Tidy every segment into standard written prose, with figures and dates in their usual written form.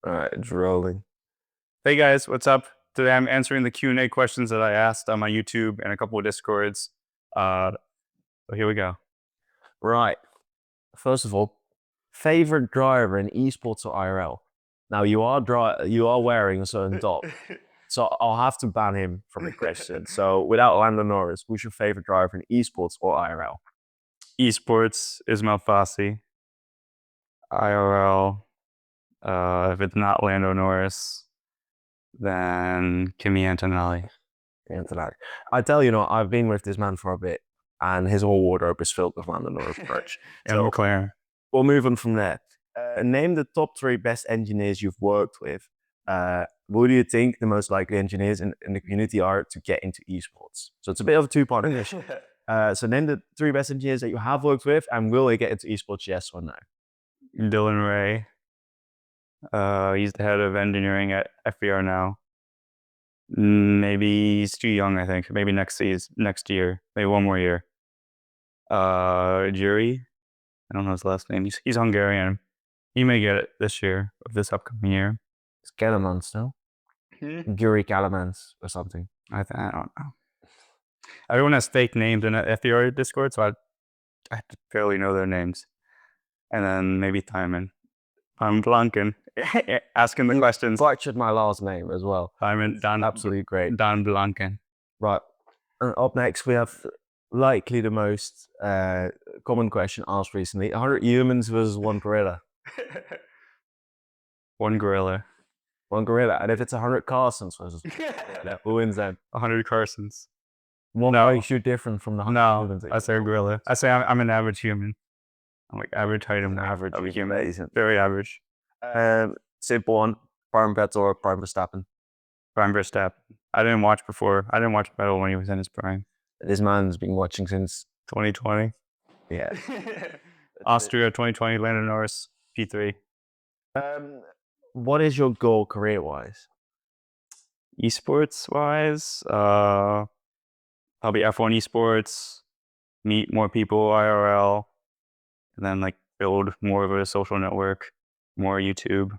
All right, it's rolling. Hey guys, what's up? Today I'm answering the Q&A questions that I asked on my YouTube and a couple of Discords. So here we go. Right. First of all, favorite driver in esports or IRL? Now you are wearing a certain dot, so I'll have to ban him from the question. So without Lando Norris, who's your favorite driver in esports or IRL? Esports, Ismail Fassi. IRL, if it's not Lando Norris, then Kimi Antonelli. Antonelli. I tell you, I've been with this man for a bit, and his whole wardrobe is filled with Lando Norris merch. And McLaren. We'll move on from there. Name the top 3 best engineers you've worked with. Who do you think the most likely engineers in the community are to get into esports? So it's a bit of a two-part question. So name the 3 best engineers that you have worked with, and will they get into esports, yes or no? Dylan Ray. He's the head of engineering at FBR now. Maybe he's too young, I think. Maybe next year. Maybe one more year. Jury. I don't know his last name. He's Hungarian. He may get it this year, of this upcoming year. It's Kellermans, no? Guri Kellermans or something. I don't know. Everyone has fake names in the FBR Discord, so I barely know their names. And then maybe Timon. I'm Blanken. Asking the questions. Butchered my last name as well. Timon, Absolutely great. Dan Blanken. Right. Up next, we have likely the most common question asked recently: 100 humans versus 1 gorilla. 1 gorilla. 1 gorilla. And if it's 100 Carsons versus who wins then? 100 Carsons. What makes you different from the 100 humans? I say a gorilla. I say I'm an average human. I'm like average height of a human. Amazing. Very average. Simple one. Prime Vettel or Prime Verstappen? Prime Verstappen. I didn't watch Vettel when he was in his prime. This man's been watching since 2020. Yeah. Austria 2020, Lando Norris, P3. What is your goal career-wise? Esports-wise, probably F1 esports, meet more people IRL, and then like build more of a social network, more YouTube.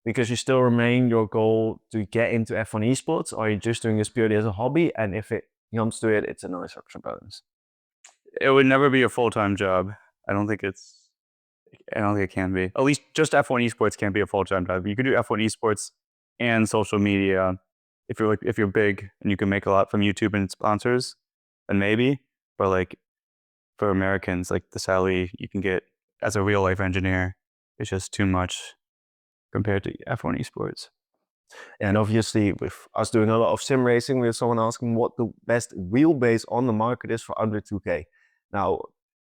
Because you still remain your goal to get into F1 esports, or are you just doing this purely as a hobby, and if it comes to it, it's a nice extra bonus? It would never be a full-time job. I don't think it can be. At least just F1 esports can't be a full-time job. You can do F1 esports and social media if you're big and you can make a lot from YouTube and sponsors, then maybe. But like for Americans, like the salary you can get as a real life engineer is just too much compared to F1 esports. And obviously, with us doing a lot of sim racing, we have someone asking what the best wheelbase on the market is for under 2K. Now,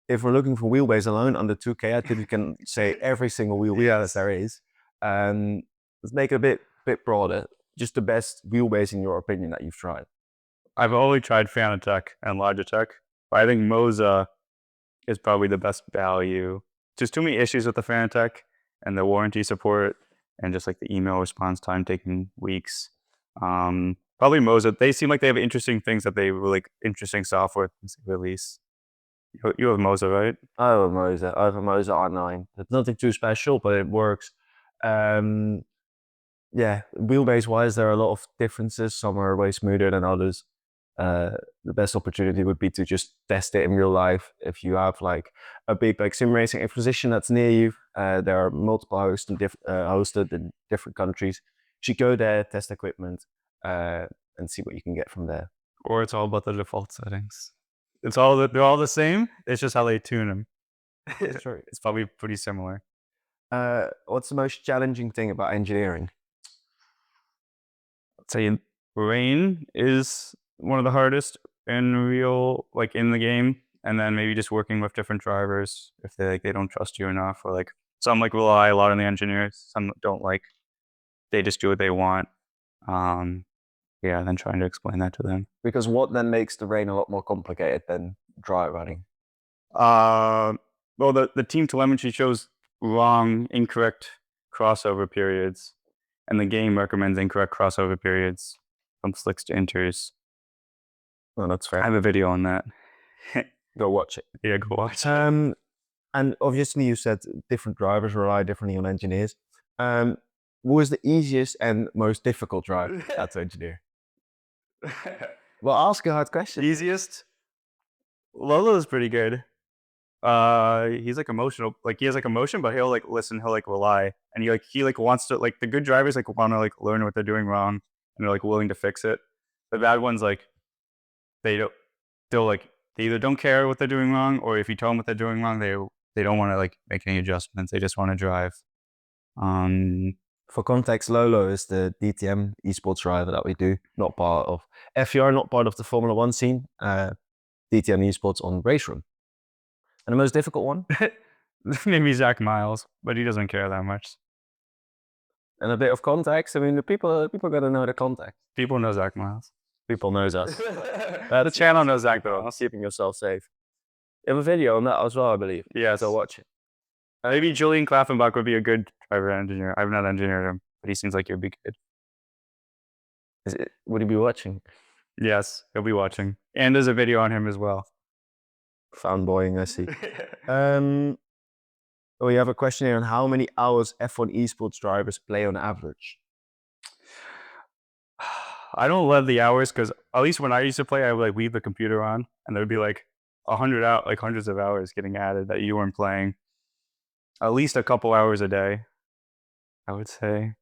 if we're looking for wheelbase alone under 2K, I think we can say every single wheelbase there is. Let's make it a bit broader. Just the best wheelbase in your opinion that you've tried. I've only tried Fanatec and Logitech, but I think Moza is probably the best value. Just too many issues with the Fanatec and the warranty support and just like the email response time taking weeks. Probably Moza. They seem like they have interesting things that they like interesting software release. You have Moza, right? I have a Moza. I have a Moza R9. It's nothing too special, but it works. Yeah, wheelbase-wise, there are a lot of differences. Some are way smoother than others. The best opportunity would be to just test it in real life. If you have like a big like sim racing exposition that's near you, there are multiple hosted in different countries. You should go there, test equipment, and see what you can get from there. Or it's all about the default settings. They're all the same. It's just how they tune them. True. It's probably pretty similar. What's the most challenging thing about engineering? I'd say rain is one of the hardest in the game, and then maybe just working with different drivers if they don't trust you enough, or like some like rely a lot on the engineers, some don't, like they just do what they want. Yeah, then trying to explain that to them. Because what then makes the rain a lot more complicated than dry running? Well, the team telemetry shows incorrect crossover periods, and the game recommends incorrect crossover periods from slicks to inters. Oh, that's fair. I have a video on that. Go watch it. Yeah, go watch. And obviously, you said different drivers rely differently on engineers. who is the easiest and most difficult driver to engineer? Well, ask a hard question. Easiest. Lolo's pretty good. He's like emotional. Like he has like emotion, but he'll like listen. He'll like rely, and he wants to like the good drivers like want to like learn what they're doing wrong, and they're like willing to fix it. The bad ones like they don't. They'll like they either don't care what they're doing wrong, or if you tell them what they're doing wrong, they don't want to like make any adjustments. They just want to drive. For context, Lolo is the DTM esports driver that we do, not part of FER, not part of the Formula One scene. DTM esports on Race Room. And the most difficult one? Maybe Zach Miles, but he doesn't care that much. And a bit of context. I mean, the people gotta know the context. People know Zach Miles. People knows us. The channel knows Zach though. Keeping yourself safe. You have a video on that as well, I believe. Yeah, So watch it. Maybe Julian Klaffenbach would be a good driver engineer. I've not engineered him, but he seems like he'd be good. Would he be watching? Yes, he'll be watching. And there's a video on him as well. Fanboying, I see. We have a question here on how many hours F1 esports drivers play on average. I don't love the hours because at least when I used to play, I would like leave the computer on, and there would be like hundreds of hours getting added that you weren't playing. At least a couple hours a day, I would say.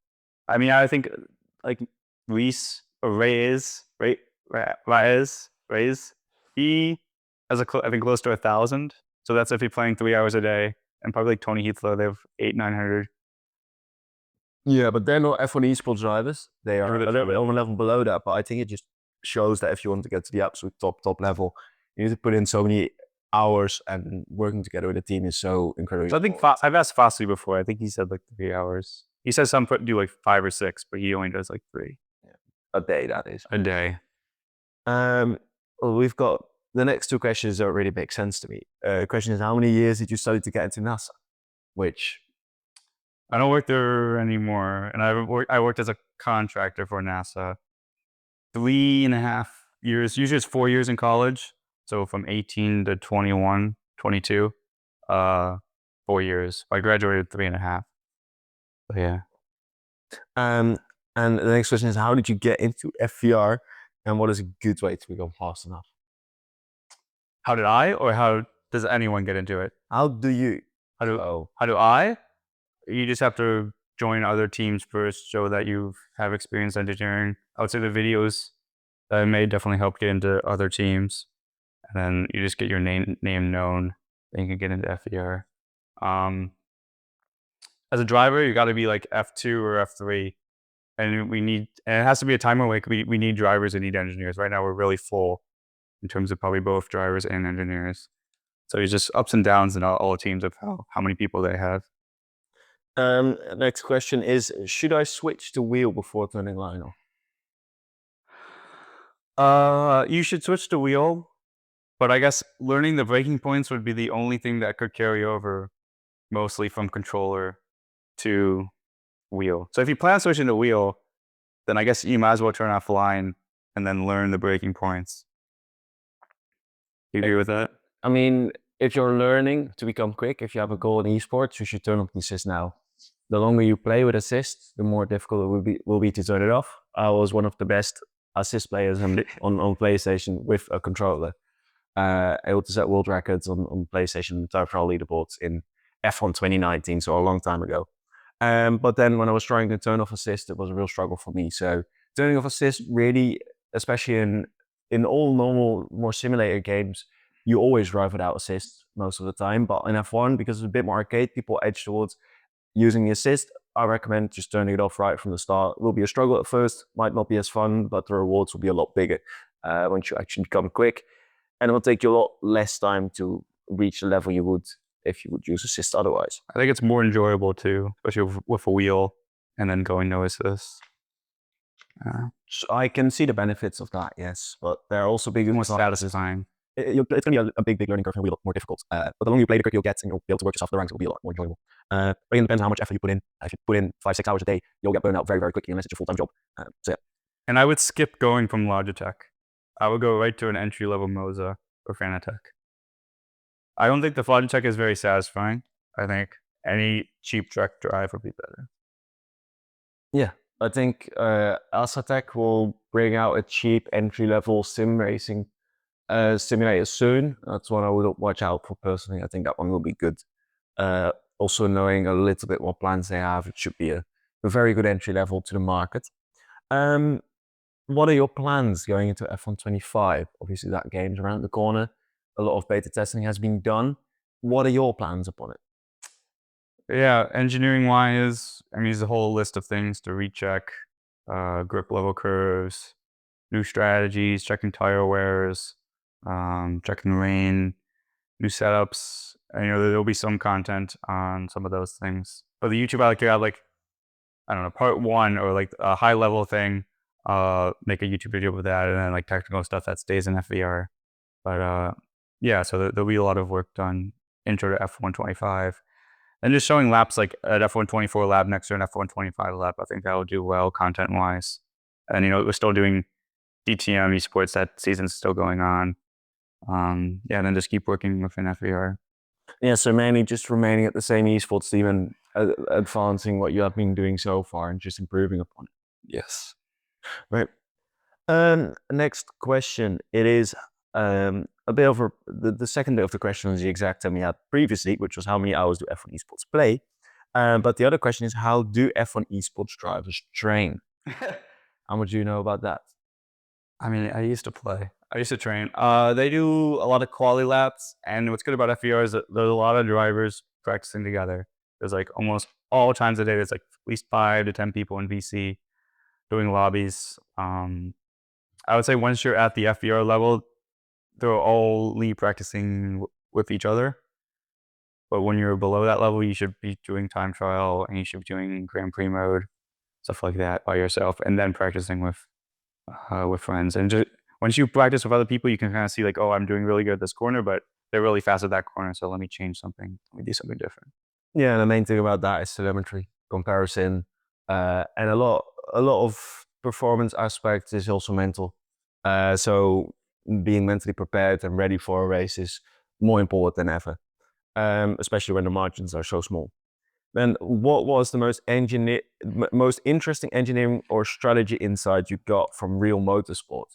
I mean, I think like Reyes, he has I think close to 1,000. So that's if he's playing 3 hours a day, and probably like Tony Heathlow, they have 800-900. Yeah, but they're not F1 esports drivers. They are a little bit on a level below that. But I think it just shows that if you want to get to the absolute top level, you need to put in so many hours, and working together with a team is so incredibly. So I think I've asked Fossi before. I think he said like 3 hours. He says some do like 5 or 6, but he only does like 3 a day. That is a day. Well, we've got the next two questions that really make sense to me. The question is, how many years did you study to get into NASA? Which I don't work there anymore, and I worked as a contractor for NASA. 3.5 years. Usually it's 4 years in college. So from 18 to 21, 22, 4 years. I graduated 3.5. So yeah. And the next question is, how did you get into FER, and what is a good way to become fast enough? How did I, or how does anyone get into it? How do you? How do I? You just have to join other teams first, show that you have experience engineering. I would say the videos that I made definitely helped get into other teams. And then you just get your name known, then you can get into FER. As a driver, you got to be like F2 or F3. And it has to be a time where like we need drivers and need engineers. Right now we're really full in terms of probably both drivers and engineers. So it's just ups and downs in all the teams of how many people they have. Next question is, should I switch to wheel before turning line off? You should switch to wheel, but I guess learning the braking points would be the only thing that could carry over mostly from controller to wheel. So if you plan on switching to wheel, then I guess you might as well turn off line and then learn the braking points. Do you agree with that? I mean, if you're learning to become quick, if you have a goal in esports, you should turn off the assist now. The longer you play with assist, the more difficult it will be to turn it off. I was one of the best assist players on PlayStation with a controller. Able to set world records on PlayStation Time Trial leaderboards in F1 2019, so a long time ago. But then when I was trying to turn off assist, it was a real struggle for me. So turning off assist really, especially in all normal, more simulator games, you always drive without assist most of the time. But in F1, because it's a bit more arcade, people edge towards using the assist. I recommend just turning it off right from the start. It will be a struggle at first, might not be as fun, but the rewards will be a lot bigger once you actually become quick. And it will take you a lot less time to reach the level you would if you would use assist otherwise. I think it's more enjoyable too, especially with a wheel and then going no assist. So I can see the benefits of that, yes, but there are also big more satisfying. It's going to be a big learning curve and will be a lot more difficult. But the longer you play, the quicker you'll get, and you'll be able to work yourself up the ranks. It will be a lot more enjoyable. But it depends on how much effort you put in. If you put in 5-6 hours a day, you'll get burned out very, very quickly unless it's a full-time job. So yeah. And I would skip going from Logitech. I would go right to an entry-level Moza or Fanatec. I don't think the Logitech is very satisfying. I think any cheap track drive would be better. Yeah, I think Asatec will bring out a cheap entry-level sim racing simulator soon. That's one I would watch out for personally. I think that one will be good. Also knowing a little bit what plans they have, it should be a very good entry level to the market. Um, what are your plans going into F125? Obviously, that game's around the corner. A lot of beta testing has been done. What are your plans upon it? Yeah, engineering wise, I mean, there's a whole list of things to recheck, grip level curves, new strategies, checking tire wears, checking rain, new setups. And, there'll be some content on some of those things. But the YouTube, I like to have like, I don't know, part one or like a high level thing, make a YouTube video with that, and then like technical stuff that stays in FVR. But yeah, so there'll be a lot of work done intro to F125. And just showing laps like at F124 lap next to an F125 lap, I think that will do well content wise. And we're still doing DTM esports. That season's still going on. Yeah, and then just keep working within FVR. Yeah, so mainly just remaining at the same esports team and advancing what you have been doing so far and just improving upon it. Yes. Right. Next question. It is a bit of the second bit of the question is the exact same we had previously, which was how many hours do F1 esports play? But the other question is how do F1 esports drivers train? How much do you know about that? I mean, I used to play. I used to train. They do a lot of quali laps, and what's good about FVR is that there's a lot of drivers practicing together. There's like almost all times a day. There's like at least 5 to 10 people in VC doing lobbies. I would say once you're at the FVR level, they're only practicing with each other. But when you're below that level, you should be doing time trial and you should be doing Grand Prix mode, stuff like that by yourself, and then practicing with friends. And just, once you practice with other people, you can kind of see like, oh, I'm doing really good at this corner, but they're really fast at that corner. So let me change something. Let me do something different. Yeah, and the main thing about that is telemetry comparison, and a lot of performance aspects is also mental. So being mentally prepared and ready for a race is more important than ever, especially when the margins are so small. Then, what was the most interesting engineering or strategy insight you got from Real Motorsport?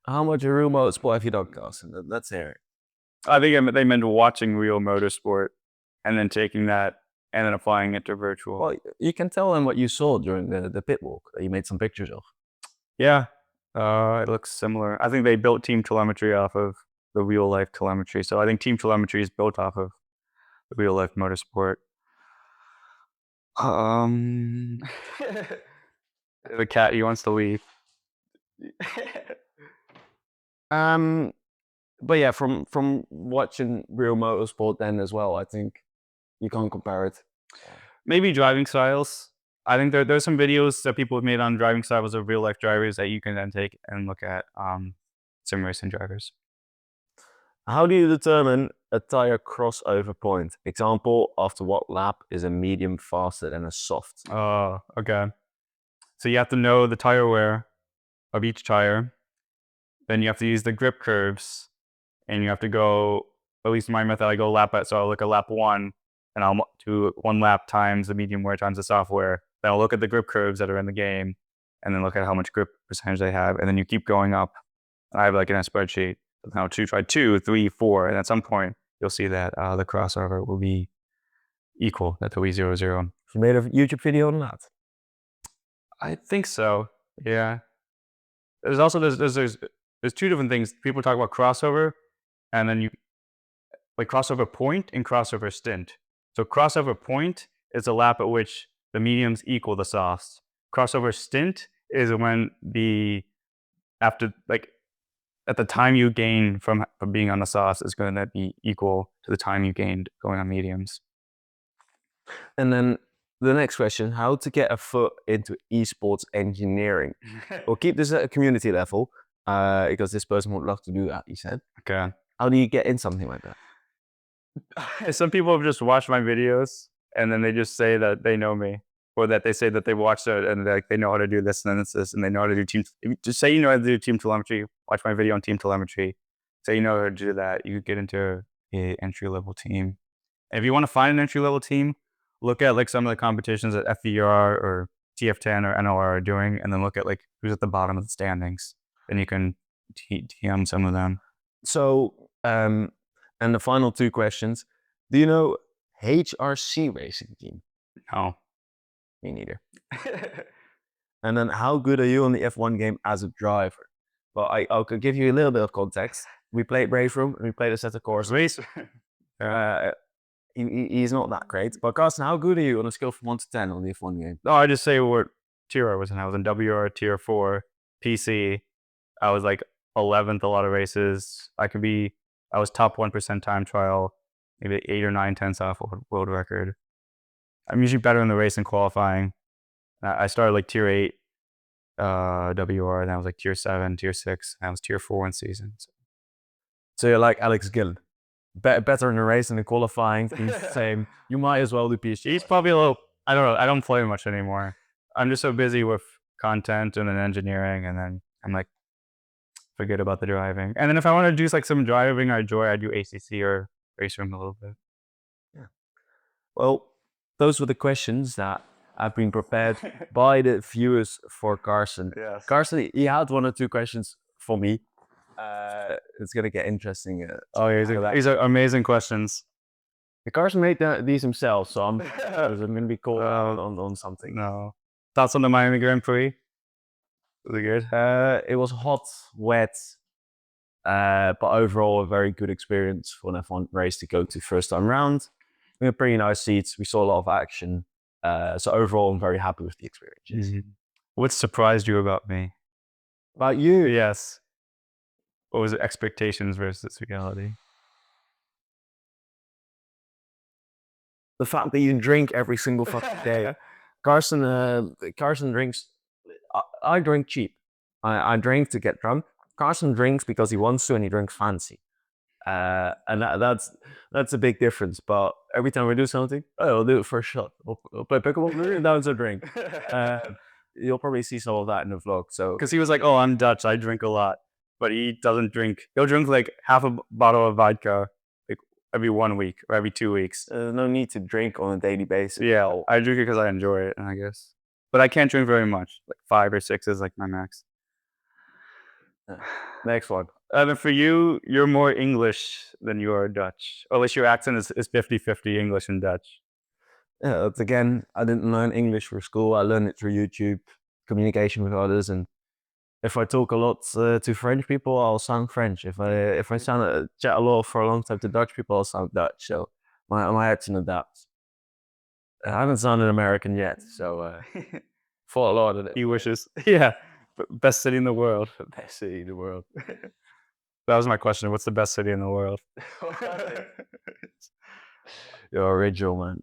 How much of Real Motorsport have you done, Carson? Let's hear it. I think they meant watching real motorsport and then taking that and then applying it to virtual. Well, you can tell them what you saw during the pit walk that you made some pictures of. Yeah, it looks similar. I think they built team telemetry off of the real life telemetry. So I think team telemetry is built off of the real life motorsport. The cat, he wants to leave. Um, but yeah, from watching Real Motorsport then as well, I think you can't compare it. Maybe driving styles. I think there's some videos that people have made on driving styles of real life drivers that you can then take and look at sim racing drivers. How do you determine a tire crossover point? Example, after what lap is a medium faster than a soft? Oh, okay. So you have to know the tire wear of each tire. Then you have to use the grip curves, and you have to go. At least in my method, I go lap at. So I'll look at lap 1, and I'll do 1 lap times the medium wear times the soft wear. Then I'll look at the grip curves that are in the game, and then look at how much grip percentage they have, and then you keep going up. I have like in a spreadsheet. Now try 2, 3, 4, and at some point you'll see that the crossover will be equal. That will be 0, 0. You made a YouTube video on that. I think so. Yeah. There's also there's 2 different things. People talk about crossover, and then you like crossover point and crossover stint. So crossover point is a lap at which the mediums equal the softs. Crossover stint is when after like at the time you gain from being on the softs is going to be equal to the time you gained going on mediums. And then the next question, how to get a foot into esports engineering? We'll keep this at a community level because this person would love to do that, he said. Okay. How do you get in something like that? Some people have just watched my videos and then they just say that they know me, or that they say that they watched it and like they know how to do this and then it's this, and they know how to do team. Just say you know how to do team telemetry. Watch my video on team telemetry. Say you know how to do that. You get into a entry level team. And if you want to find an entry level team, look at like some of the competitions that FVR or TF10 or NOR are doing, and then look at like who's at the bottom of the standings. Then you can TM some of them. So, and the final two questions. Do you know HRC Racing Team? No. Me neither. And then how good are you on the F1 game as a driver? Well, I'll give you a little bit of context. We played Race Room and we played a set of courses. Race. He's not that great. But Carsten, how good are you on a scale from 1 to 10 on the F1 game? No, I just say what tier I was in. I was in WR tier 4, PC. I was like 11th a lot of races. I was top 1% time trial, maybe 8 or 9 tenths off world record. I'm usually better in the race and qualifying. I started like tier 8 WR, and I was like tier 7, tier 6, and I was tier 4 one season. So you're like Alex Gill. Better in the race and in qualifying. He's the same. You might as well do PSG. He's probably a little, I don't know, I don't play much anymore. I'm just so busy with content and then engineering, and then I'm like, forget about the driving. And then if I want to do like some driving I enjoy, I do ACC or Race Room a little bit. Yeah. Well, those were the questions that have been prepared by the viewers for Carsten. Yes. Carsten, he had 1 or 2 questions for me. It's gonna get interesting. Oh, yeah, these are amazing questions. Carsten made these himself, so I'm gonna be called out on something. No. Thoughts on the Miami Grand Prix? Was it good? It was hot, wet, but overall a very good experience for an F1 race to go to first time round. We had pretty nice seats. We saw a lot of action. So overall, I'm very happy with the experience. Mm-hmm. What surprised you about me? About you? Yes. What was it? Expectations versus reality? The fact that you drink every single fucking day. Carsten drinks. I drink cheap. I drink to get drunk. Carsten drinks because he wants to, and he drinks fancy. And that's a big difference. But every time we do something, we'll do it for a shot. We'll play pickleball, and that's a drink. You'll probably see some of that in the vlog. So because he was like, "Oh, I'm Dutch. I drink a lot," but he doesn't drink. He'll drink like half a bottle of vodka like every 1 week or every 2 weeks. No need to drink on a daily basis. Yeah, I drink it because I enjoy it, I guess. But I can't drink very much. Like 5 or 6 is like my max. Next one. And for you, you're more English than you are Dutch. Or at least your accent is 50-50 English and Dutch. Yeah, again, I didn't learn English for school. I learned it through YouTube, communication with others, and if I talk a lot to French people, I'll sound French. If I chat a lot for a long time to Dutch people, I'll sound Dutch. So my accent adapts. I haven't sounded American yet, so thought a lot of it. He wishes. Yeah, best city in the world. Best city in the world. That was my question. What's the best city in the world? You're original, man.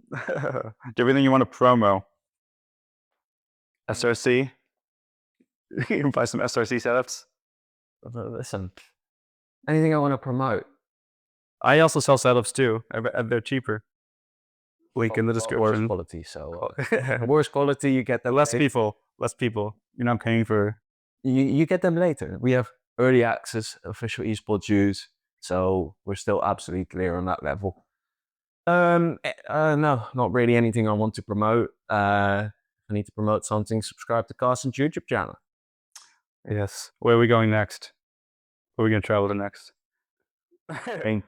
Do everything you want to promo. SRC. You can buy some SRC setups. Listen, anything I want to promote. I also sell setups too. They're cheaper. Link in the description. Worse quality, so worse quality, you get them less people. You're not paying for. You get them later. We have early access, official esports use, so we're still absolutely clear on that level. No, not really anything I want to promote. If I need to promote something, subscribe to Carsten's YouTube channel. Yes. Where are we going next? Where are we going to travel to next? Spain.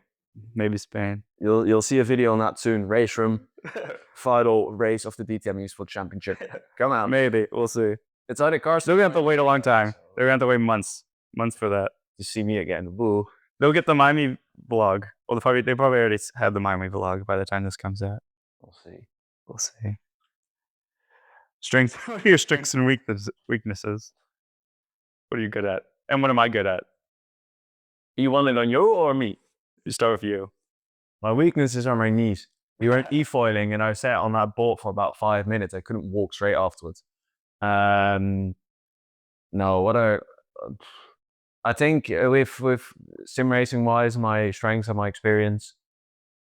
Maybe Spain. You'll see a video on that soon. Race Room, final race of the DTM Esports Championship. Come out. Maybe. We'll see. It's either Carsten. They're going to have to wait a long time. They're going to have to wait months for that. To see me again. Woo. They'll get the Miami vlog. Well, they probably already have the Miami vlog by the time this comes out. We'll see. We'll see. Strength. What are your strengths and weaknesses? What are you good at? And what am I good at? You want it on you or me? You start with you. My weaknesses are my knees. We went e-foiling and I sat on that board for about 5 minutes. I couldn't walk straight afterwards. No, I think with sim racing wise, my strengths are my experience.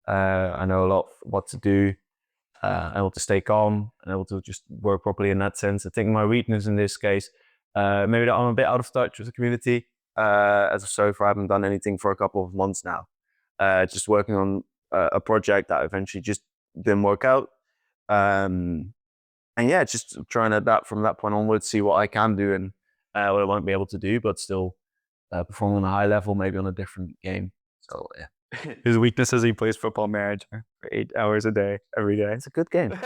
I know a lot of what to do. Able to stay calm and able to just work properly in that sense. I think my weakness in this case, maybe that I'm a bit out of touch with the community. As of so far, I haven't done anything for a couple of months now. Just working on a project that eventually just didn't work out. And yeah, just trying to adapt from that point onwards, see what I can do and what I won't be able to do, but still perform on a high level, maybe on a different game. So yeah, His weakness is he plays Football Manager for 8 hours a day, every day. it's a good game.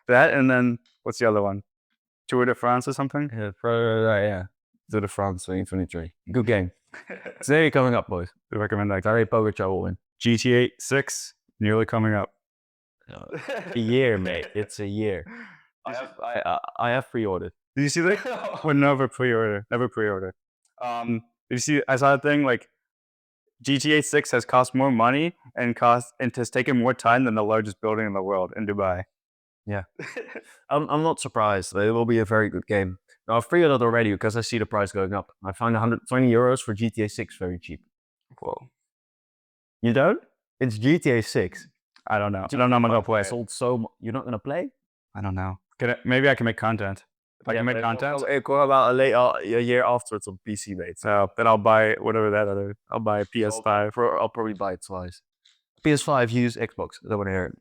That, and then what's the other one? Tour de France or something? Yeah, Tour de France 2023. Good game. Today coming up, boys. I recommend that. Gary Pogacar will win. GTA 6 nearly coming up. A year, mate. It's a year. I have pre-ordered. Did you see that? Well, never pre-order. Never pre-order. Did you see? I saw a thing like GTA 6 has cost more money and has taken more time than the largest building in the world in Dubai. Yeah. I'm not surprised. It will be a very good game. Now, I've pre-ordered already because I see the price going up. I find 120 euros for GTA 6 very cheap. Whoa. You don't? It's GTA 6. I don't know. I don't know. I'm gonna play. Sold so much. You're not gonna play? I don't know. Maybe I can make content. If I can make content, It'll go about a year afterwards on PC, mate. so then I'll buy whatever that other. I'll buy a PS5. I'll probably buy it twice. PS5, use Xbox. I don't want to hear it.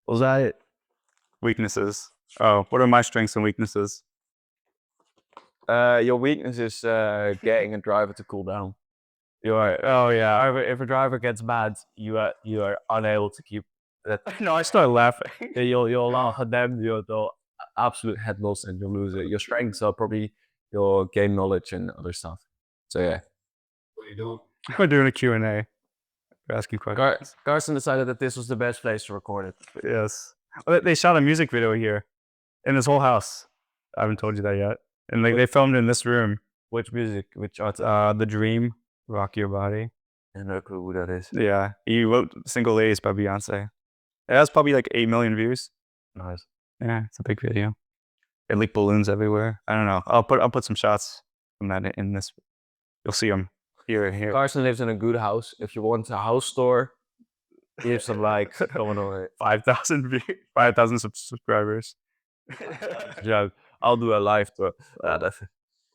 Was that it? Weaknesses. Oh, what are my strengths and weaknesses? Your weakness is getting a driver to cool down. Oh yeah. If a driver gets mad, you are unable to keep that. No, I start laughing. You'll laugh at them. You'll absolute head loss and you'll lose it. Your strengths are probably your game knowledge and other stuff. So yeah. What are you doing? We're doing a Q&A. We're asking questions. Carson decided that this was the best place to record it. Yes. Well, they shot a music video here in this whole house. I haven't told you that yet. And they filmed in this room. Which music? Which artist? The Dream, Rock Your Body. I have no clue who that is. Yeah. He wrote Single Ladies by Beyonce. It has probably like 8 million views. Nice. Yeah, it's a big video. It leaked balloons everywhere. I don't know. I'll put some shots from that in this. You'll see them here. Carson lives in a good house. If you want a house tour, give some likes. Going on it. 5,000 subscribers. Yeah, I'll do a live tour. That's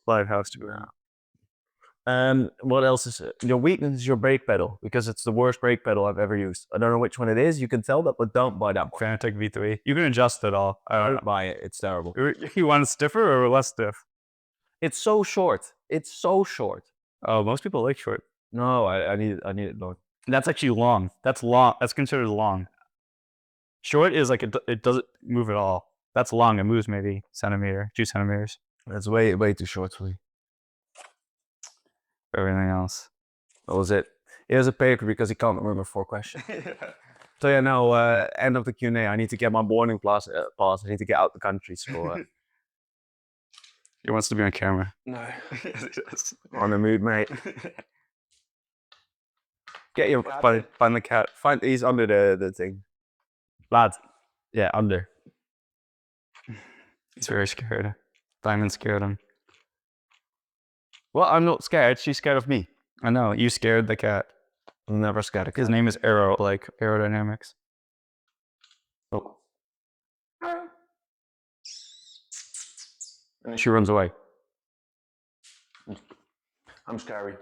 live house tour. What else is it? Your weakness is your brake pedal because it's the worst brake pedal I've ever used. I don't know which one it is. You can tell that, but don't buy that one. Fanatec V3. You can adjust it all. I don't know. Buy it. It's terrible. You want it stiffer or less stiff? It's so short. It's so short. Oh, most people like short. No, I need it long. That's actually long. That's long. That's considered long. Short is like it doesn't move at all. That's long. It moves maybe 2 centimeters. That's way too short for me. Everything else. That was it. Here's a paper because he can't remember 4 questions. So yeah, now end of the Q&A. I need to get my boarding pass. I need to get out the country. So He wants to be on camera. no, on the mood, mate. Get your Find the cat. He's under the thing. Lad. Yeah, under. He's very scared. Diamond scared him. Well, I'm not scared. She's scared of me. I know. You scared the cat. I'm never scared of His name is Arrow, like aerodynamics. Oh. And she runs away. I'm scary.